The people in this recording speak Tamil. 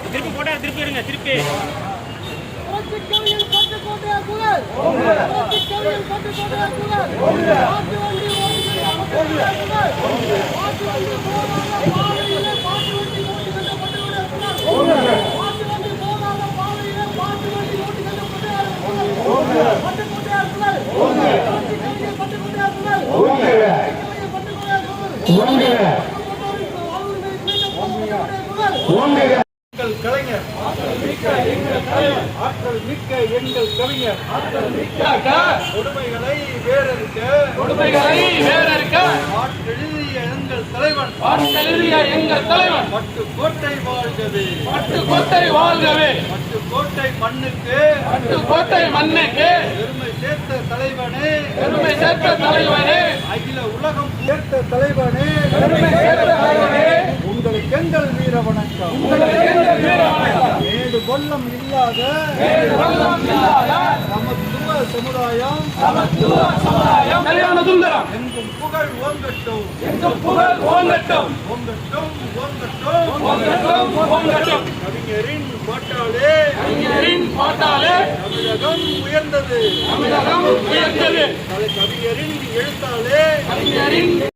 திருப்பி போட்டா திருப்பி எடுங்க திருப்பி கலைஞர் ஆற்றல் மிக்க எங்கள் கவிஞர் கொடுமைகளை வேறறுக்க ஆற்றெழுதிய எங்கள் தலைவன் பட்டுக்கோட்டை வாழ்கவே பட்டுக்கோட்டை மண்ணுக்கு பெருமை சேர்த்த தலைவனே அகில உலகம் சேர்த்த தலைவனே உங்களுக்கு எங்கள் வீர வணக்கம் மேடு கொல்லம் இல்லாத சமத்துவ சமுதாயம் எங்கும் புகழ் ஓங்கட்டும் கவிஞரின் பாட்டாலே தமிழகம் உயர்ந்தது கவிஞரின் எழுத்தாலே